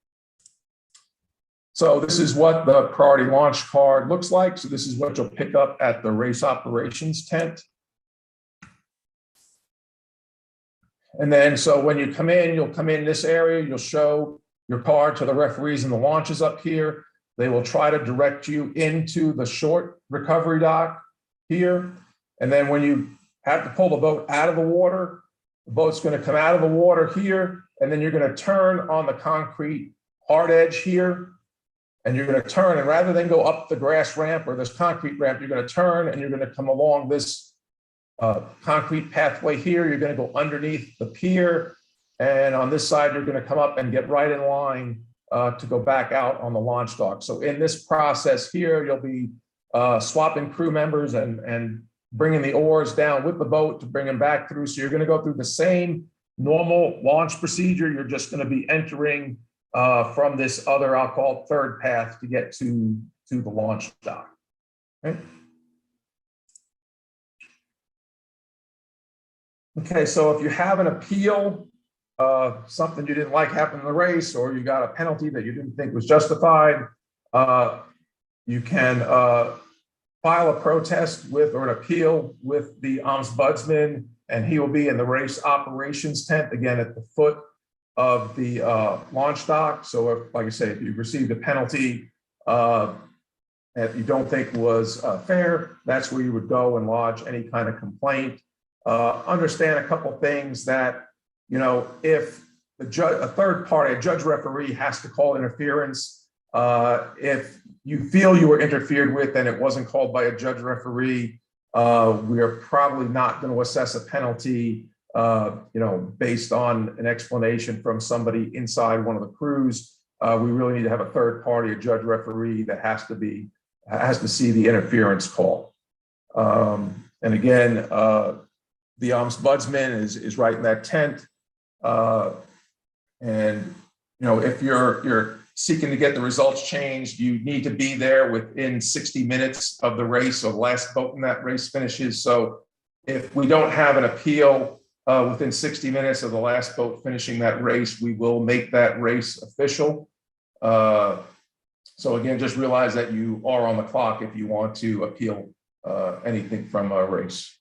So this is what the priority launch card looks like. So this is what you'll pick up at the race operations tent. And then, so when you come in, you'll come in this area, you'll show your card to the referees and the launches up here. They will try to direct you into the short recovery dock here. And then when you have to pull the boat out of the water, the boat's going to come out of the water here, and then you're going to turn on the concrete hard edge here, and you're going to turn, and rather than go up the grass ramp or this concrete ramp, you're going to turn and you're going to come along this concrete pathway here. You're going to go underneath the pier, and on this side, you're going to come up and get right in line to go back out on the launch dock. So in this process here, you'll be swapping crew members and bringing the oars down with the boat to bring them back through. So you're going to go through the same normal launch procedure. You're just going to be entering from this other, I'll call it third path, to get to the launch dock. Okay. Okay, so if you have an appeal, something you didn't like happened in the race, or you got a penalty that you didn't think was justified, you can file a protest with, or an appeal with, the ombudsman, and he will be in the race operations tent, again, at the foot of the launch dock. So if, like I say, if you've received a penalty that you don't think was fair, that's where you would go and lodge any kind of complaint. Understand a couple things that, if a third party, a judge referee, has to call interference, if you feel you were interfered with and it wasn't called by a judge referee, We are probably not going to assess a penalty, based on an explanation from somebody inside one of the crews. We really need to have a third party, a judge referee, that has to see the interference call. And again, the ombudsman is right in that tent. And if you're seeking to get the results changed, you need to be there within 60 minutes of the race, or the last boat in that race finishes. So if we don't have an appeal within 60 minutes of the last boat finishing that race, we will make that race official. So again, just realize that you are on the clock if you want to appeal anything from a race.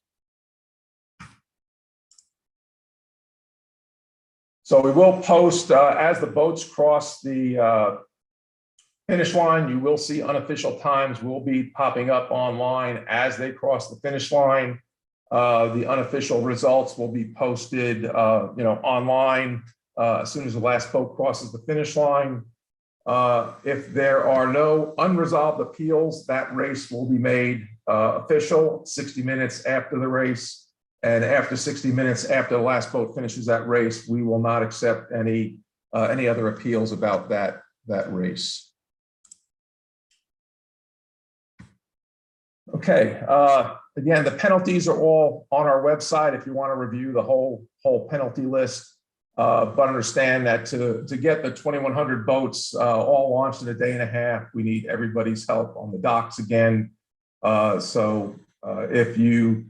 So we will post as the boats cross the finish line. You will see unofficial times will be popping up online as they cross the finish line. The unofficial results will be posted, online as soon as the last boat crosses the finish line. If there are no unresolved appeals, that race will be made official 60 minutes after the race. And after 60 minutes after the last boat finishes that race, we will not accept any other appeals about that race. Okay. Again, the penalties are all on our website if you want to review the whole penalty list. But understand that to get the 2,100 boats all launched in a day and a half, we need everybody's help on the docks again. So if you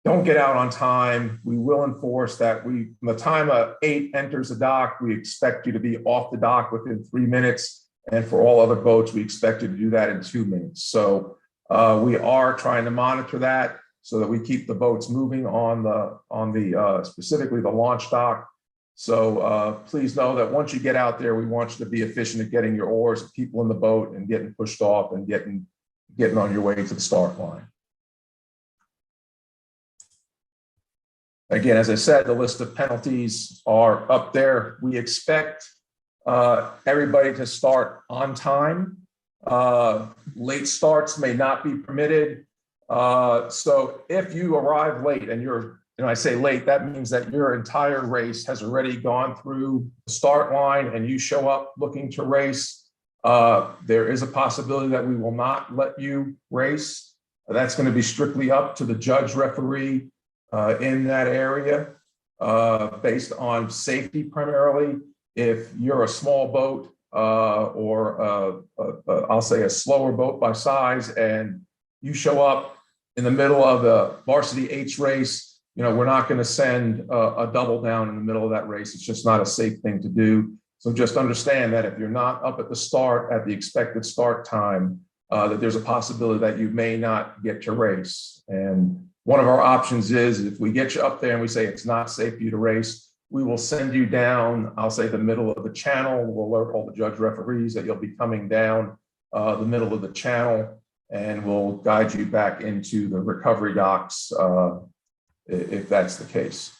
don't get out on time, we will enforce that. From the time 8 enters the dock, we expect you to be off the dock within 3 minutes. And for all other boats, we expect you to do that in 2 minutes. So we are trying to monitor that so that we keep the boats moving on the specifically the launch dock. So please know that once you get out there, we want you to be efficient at getting your oars, people in the boat, and getting pushed off and getting on your way to the start line. Again, as I said, the list of penalties are up there. We expect everybody to start on time. Late starts may not be permitted. So if you arrive late, and I say late, that means that your entire race has already gone through the start line and you show up looking to race, there is a possibility that we will not let you race. That's going to be strictly up to the judge referee in that area, based on safety primarily. If you're a small boat or I'll say a slower boat by size, and you show up in the middle of the varsity H race, we're not going to send a double down in the middle of that race. It's just not a safe thing to do. So just understand that if you're not up at the start at the expected start time, that there's a possibility that you may not get to race. And one of our options is, if we get you up there and we say it's not safe for you to race, we will send you down, I'll say the middle of the channel. We'll alert all the judge referees that you'll be coming down the middle of the channel, and we'll guide you back into the recovery docks if that's the case.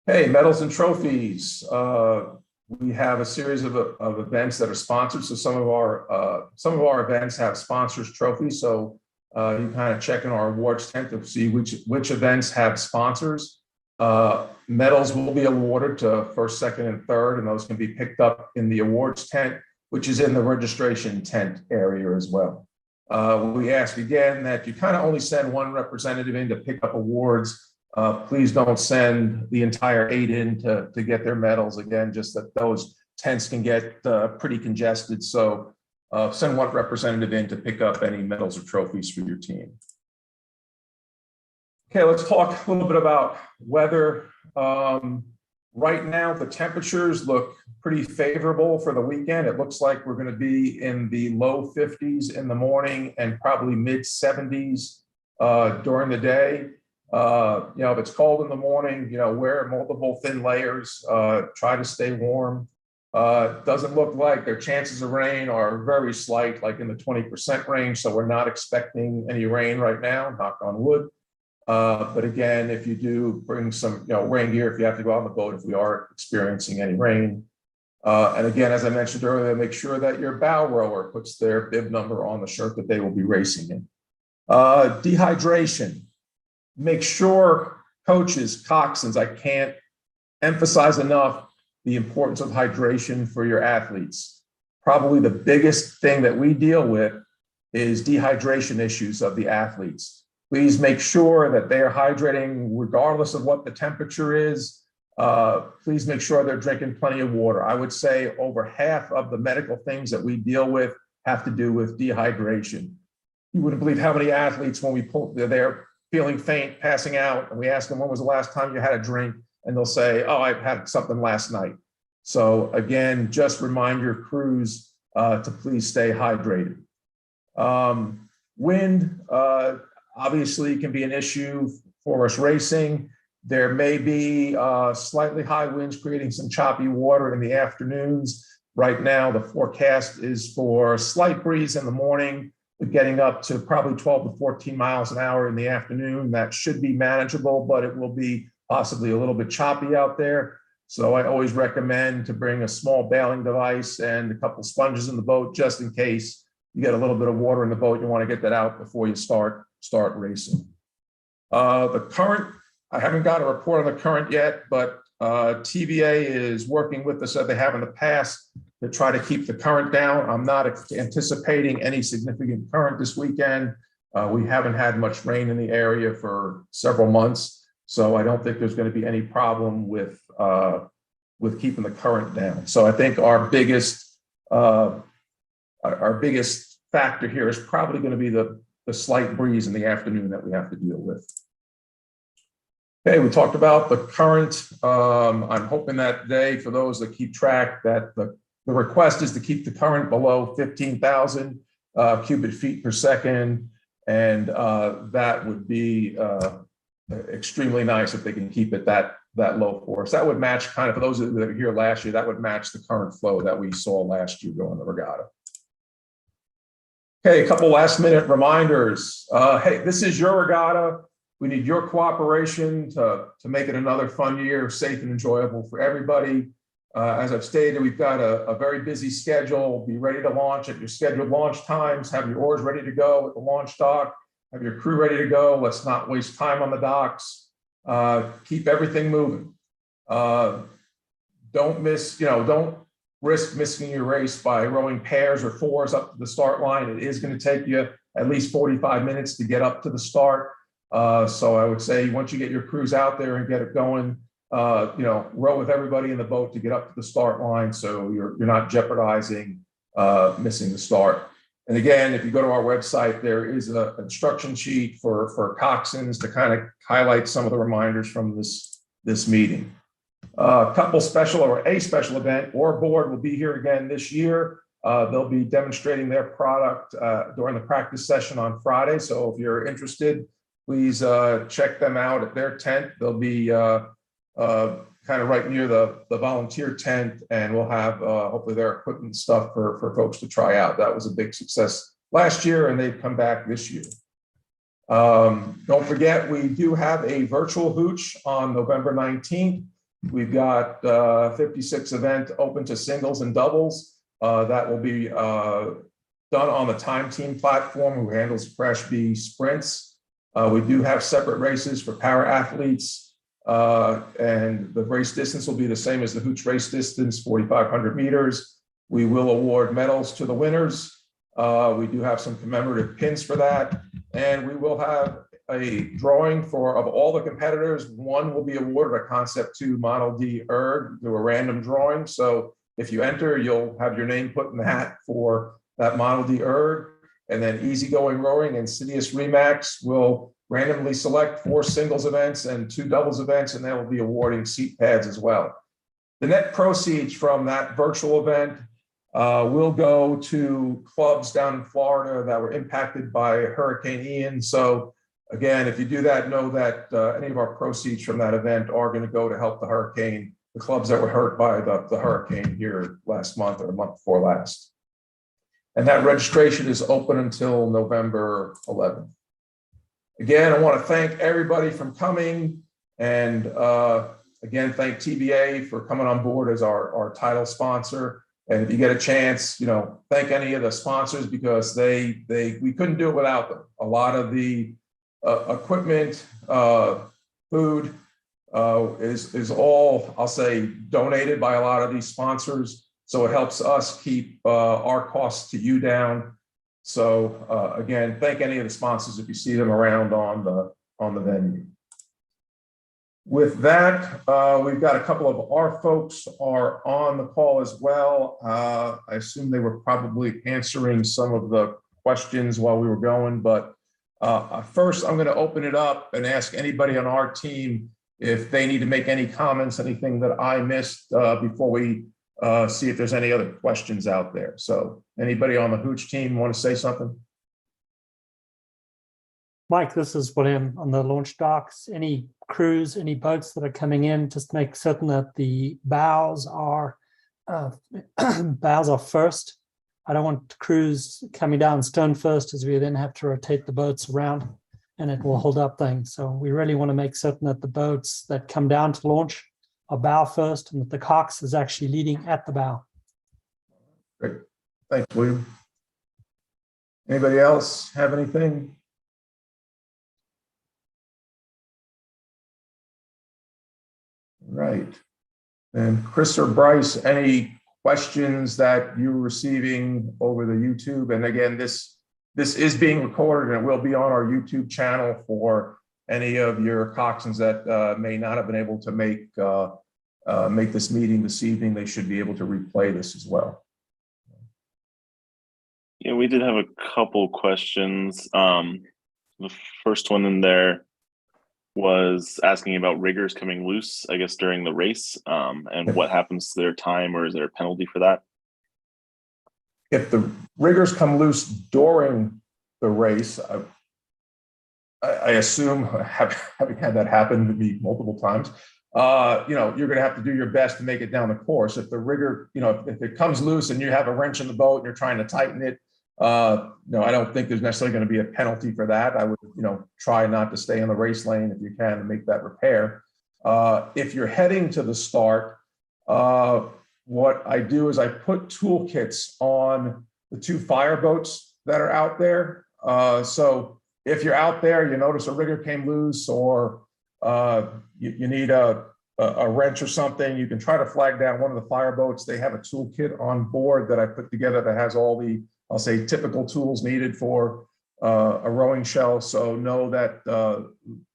Hey, medals and trophies. We have a series of events that are sponsored. So some of our events have sponsors trophies. So you kind of check in our awards tent to see which events have sponsors. Medals will be awarded to first, second, and third, and those can be picked up in the awards tent, which is in the registration tent area as well. We ask again that you kind of only send one representative in to pick up awards. Please don't send the entire 8 in to get their medals. Again, just that those tents can get pretty congested. So send one representative in to pick up any medals or trophies for your team. Okay, let's talk a little bit about weather. Right now, the temperatures look pretty favorable for the weekend. It looks like we're going to be in the low 50s in the morning and probably mid 70s during the day. If it's cold in the morning, wear multiple thin layers, try to stay warm. Doesn't look like their chances of rain are very slight, like in the 20% range. So we're not expecting any rain right now, knock on wood. But again, if you do bring some, rain gear, if you have to go out on the boat, if we are experiencing any rain. And again, as I mentioned earlier, make sure that your bow rower puts their bib number on the shirt that they will be racing in. Dehydration. Make sure, coaches, coxswains, I can't emphasize enough the importance of hydration for your athletes. Probably the biggest thing that we deal with is dehydration issues of the athletes. Please make sure that they are hydrating regardless of what the temperature is. Please make sure they're drinking plenty of water. I would say over half of the medical things that we deal with have to do with dehydration. You wouldn't believe how many athletes, when we pull, they're feeling faint, passing out, and we ask them, when was the last time you had a drink? And they'll say, oh, I had something last night. So again, just remind your crews to please stay hydrated. Wind obviously can be an issue for us racing. There may be slightly high winds creating some choppy water in the afternoons. Right now, the forecast is for a slight breeze in the morning, but getting up to probably 12 to 14 miles an hour in the afternoon. That should be manageable, but it will be possibly a little bit choppy out there. So I always recommend to bring a small bailing device and a couple sponges in the boat, just in case you get a little bit of water in the boat. You want to get that out before you start racing. The current, I haven't got a report on the current yet, but TVA is working with us as they have in the past to try to keep the current down. I'm not anticipating any significant current this weekend. We haven't had much rain in the area for several months, so I don't think there's going to be any problem with keeping the current down. So I think our biggest factor here is probably going to be the slight breeze in the afternoon that we have to deal with. Okay, we talked about the current. I'm hoping that day, for those that keep track, that the request is to keep the current below 15,000 cubic feet per second. And that would be extremely nice if they can keep it that low for us. That would match, kind of, for those that were here last year, that would match the current flow that we saw last year going to Regatta. Okay, a couple last minute reminders. Hey, this is your Regatta. We need your cooperation to make it another fun year, safe and enjoyable for everybody. As I've stated, we've got a very busy schedule. Be ready to launch at your scheduled launch times. Have your oars ready to go at the launch dock. Have your crew ready to go. Let's not waste time on the docks. Keep everything moving. Don't risk missing your race by rowing pairs or fours up to the start line. It is going to take you at least 45 minutes to get up to the start. So I would say, once you get your crews out there and get it going, row with everybody in the boat to get up to the start line, so you're not jeopardizing missing the start. And again, if you go to our website, there is an instruction sheet for coxswains to kind of highlight some of the reminders from this meeting. A special event, or board will be here again this year. They'll be demonstrating their product during the practice session on Friday. So if you're interested, please check them out at their tent. They'll be kind of right near the volunteer tent, and we'll have hopefully their equipment and stuff for folks to try out. That was a big success last year, and they've come back this year. Don't forget, we do have a virtual Hooch on November 19th. We've got 56 event open to singles and doubles. That will be done on the Time Team platform, who handles Crash B sprints. We do have separate races for para athletes, and the race distance will be the same as the Hooch race distance, 4,500 meters. We will award medals to the winners. We do have some commemorative pins for that, and we will have a drawing of all the competitors. One will be awarded a Concept 2 Model D erg through a random drawing. So if you enter, you'll have your name put in the hat for that Model D erg. And then Easygoing Rowing and Insidious Remax will randomly select 4 singles events and 2 doubles events, and they will be awarding seat pads as well. The net proceeds from that virtual event will go to clubs down in Florida that were impacted by Hurricane Ian. So again, if you do that, know that any of our proceeds from that event are going to go to help the clubs that were hurt by the hurricane here last month or the month before last. And that registration is open until November 11th. Again, I want to thank everybody for coming. And again, thank TBA for coming on board as our title sponsor. And if you get a chance, thank any of the sponsors, because we couldn't do it without them. A lot of the equipment, food is all, I'll say, donated by a lot of these sponsors. So it helps us keep our costs to you down. So again, thank any of the sponsors if you see them around on the venue. With that, we've got a couple of our folks are on the call as well. I assume they were probably answering some of the questions while we were going, but first I'm going to open it up and ask anybody on our team if they need to make any comments, anything that I missed before we see if there's any other questions out there. So anybody on the Hooch team want to say something? Mike, this is William on the launch docks. Any crews, any boats that are coming in, just make certain that the bows are first. I don't want crews coming down stern first, as we then have to rotate the boats around and it will hold up things. So we really want to make certain that the boats that come down to launch are bow first and that the cox is actually leading at the bow. Great. Thanks, William. Anybody else have anything? Right. And Chris or Bryce, any questions that you're receiving over the YouTube? And again, this is being recorded and it will be on our YouTube channel for any of your coxswains that may not have been able to make this meeting this evening. They should be able to replay this as well. Yeah, we did have a couple questions. The first one in there was asking about riggers coming loose, I guess, during the race, and what happens to their time, or is there a penalty for that? If the riggers come loose during the race, I assume, having had that happen to me multiple times, you're going to have to do your best to make it down the course. If the rigger, if it comes loose and you have a wrench in the boat and you're trying to tighten it, no, I don't think there's necessarily going to be a penalty for that. I would, try not to stay in the race lane if you can to make that repair. If you're heading to the start, what I do is I put toolkits on the two fire boats that are out there. So if you're out there, you notice a rigger came loose, or you need a wrench or something, you can try to flag down one of the fire boats. They have a toolkit on board that I put together that has all the, I'll say, typical tools needed for a rowing shell. So know that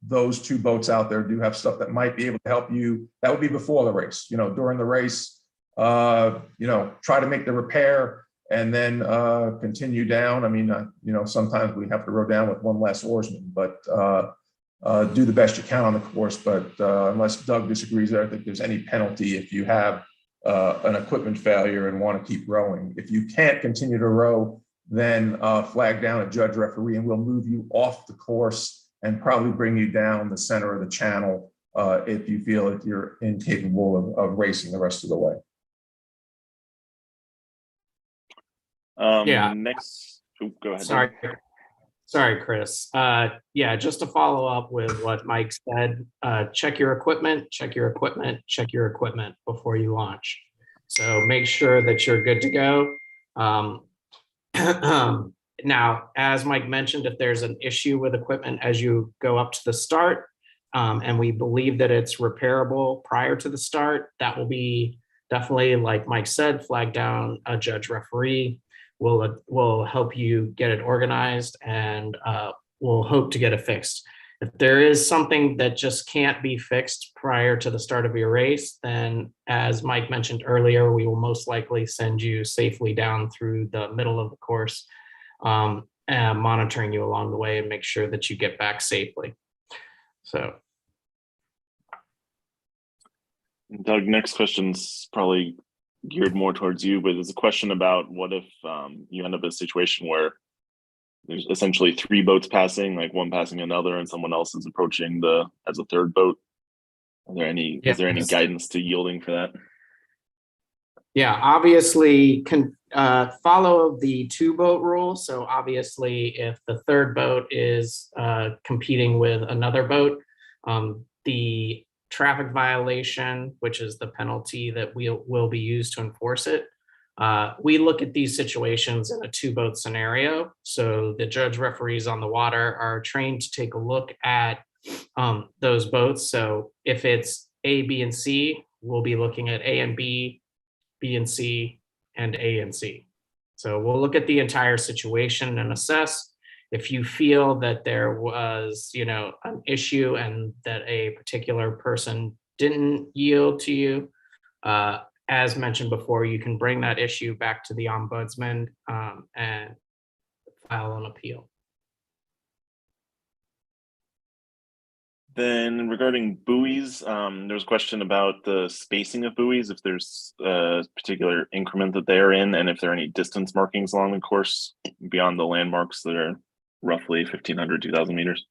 those two boats out there do have stuff that might be able to help you. That would be before the race. During the race, try to make the repair and then continue down. I mean, sometimes we have to row down with one less oarsman, but do the best you can on the course. But unless Doug disagrees, I don't think there's any penalty if you have an equipment failure and want to keep rowing. If you can't continue to row, then flag down a judge referee and we'll move you off the course and probably bring you down the center of the channel if you feel that you're incapable of racing the rest of the way. Yeah. Next, go ahead. Sorry, Chris. Yeah, just to follow up with what Mike said, check your equipment before you launch. So make sure that you're good to go. Now, as Mike mentioned, if there's an issue with equipment as you go up to the start, and we believe that it's repairable prior to the start, that will be definitely, like Mike said, flag down a judge referee. We'll help you get it organized, and we'll hope to get it fixed. If there is something that just can't be fixed prior to the start of your race, then as Mike mentioned earlier, we will most likely send you safely down through the middle of the course, and monitoring you along the way and make sure that you get back safely. So. Doug, next question's probably geared more towards you, but there's a question about what if you end up in a situation where there's essentially three boats passing, like one passing another, and someone else is approaching as a third boat. Is there any guidance to yielding for that? Yeah, obviously follow the two boat rule. So obviously if the third boat is competing with another boat, the traffic violation, which is the penalty that will be used to enforce it. We look at these situations in a 2-boat scenario. So the judge referees on the water are trained to take a look at those boats. So if it's A, B, and C, we'll be looking at A and B, B and C, and A and C. So we'll look at the entire situation and assess. If you feel that there was, an issue and that a particular person didn't yield to you, as mentioned before, you can bring that issue back to the ombudsman and file an appeal. Then regarding buoys, there was a question about the spacing of buoys, if there's a particular increment that they're in, and if there are any distance markings along the course beyond the landmarks that are roughly 1,500, 2,000 meters.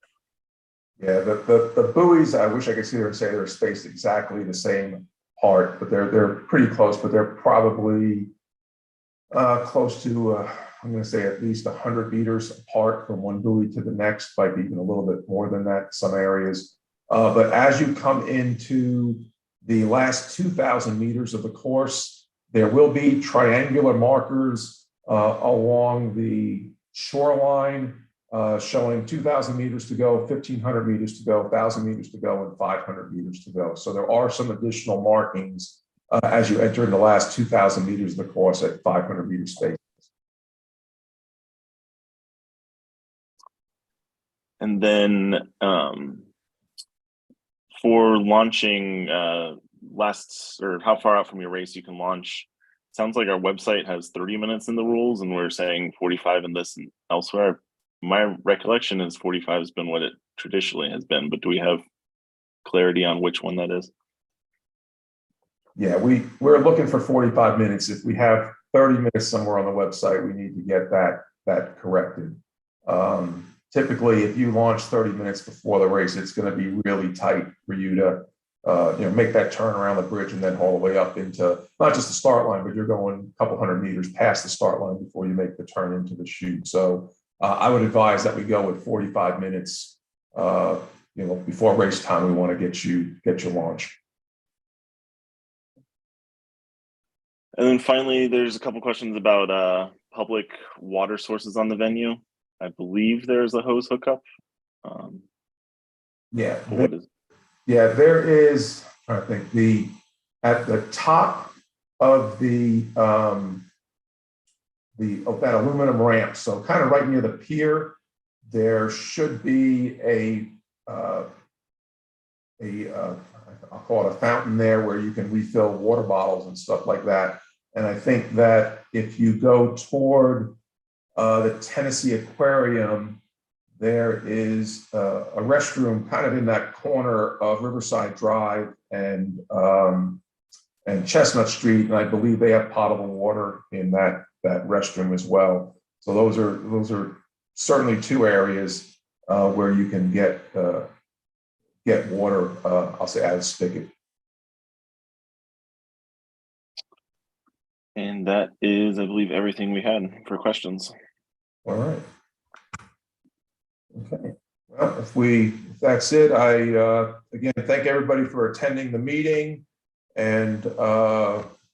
Yeah, the buoys, I wish I could sit here and say they're spaced exactly the same apart, but they're pretty close, but they're probably close to, I'm going to say at least 100 meters apart from one buoy to the next, might be even a little bit more than that in some areas. But as you come into the last 2,000 meters of the course, there will be triangular markers along the shoreline showing 2,000 meters to go, 1,500 meters to go, 1,000 meters to go, and 500 meters to go. So there are some additional markings as you enter in the last 2,000 meters of the course at 500 meter space. And then for launching how far out from your race you can launch, sounds like our website has 30 minutes in the rules and we're saying 45 in this and elsewhere. My recollection is 45 has been what it traditionally has been, but do we have clarity on which one that is? Yeah, we're looking for 45 minutes. If we have 30 minutes somewhere on the website, we need to get that corrected. Typically, if you launch 30 minutes before the race, it's going to be really tight for you to make that turn around the bridge and then haul the way up into not just the start line, but you're going a couple hundred meters past the start line before you make the turn into the chute. So I would advise that we go with 45 minutes. Before race time, we want to get your launch. And then finally, there's a couple questions about public water sources on the venue. I believe there's a hose hookup. Yeah. What is? Yeah, there is. I think at the top of that aluminum ramp, so kind of right near the pier, there should be I'll call it a fountain there where you can refill water bottles and stuff like that. And I think that if you go toward the Tennessee Aquarium, there is a restroom kind of in that corner of Riverside Drive and Chestnut Street, and I believe they have potable water in that restroom as well. So those are certainly two areas where you can get water. I'll say out of spigot. And that is, I believe, everything we had for questions. All right. Okay. Well, if that's it, I again thank everybody for attending the meeting and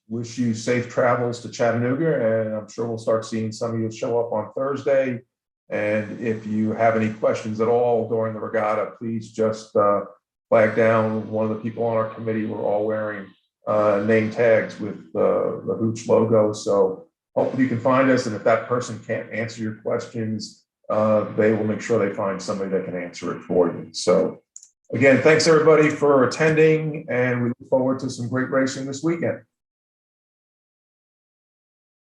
wish you safe travels to Chattanooga. And I'm sure we'll start seeing some of you show up on Thursday. And if you have any questions at all during the regatta, please just flag down one of the people on our committee. We're all wearing name tags with the Hooch logo. So hopefully you can find us. And if that person can't answer your questions, they will make sure they find somebody that can answer it for you. So again, thanks everybody for attending, and we look forward to some great racing this weekend.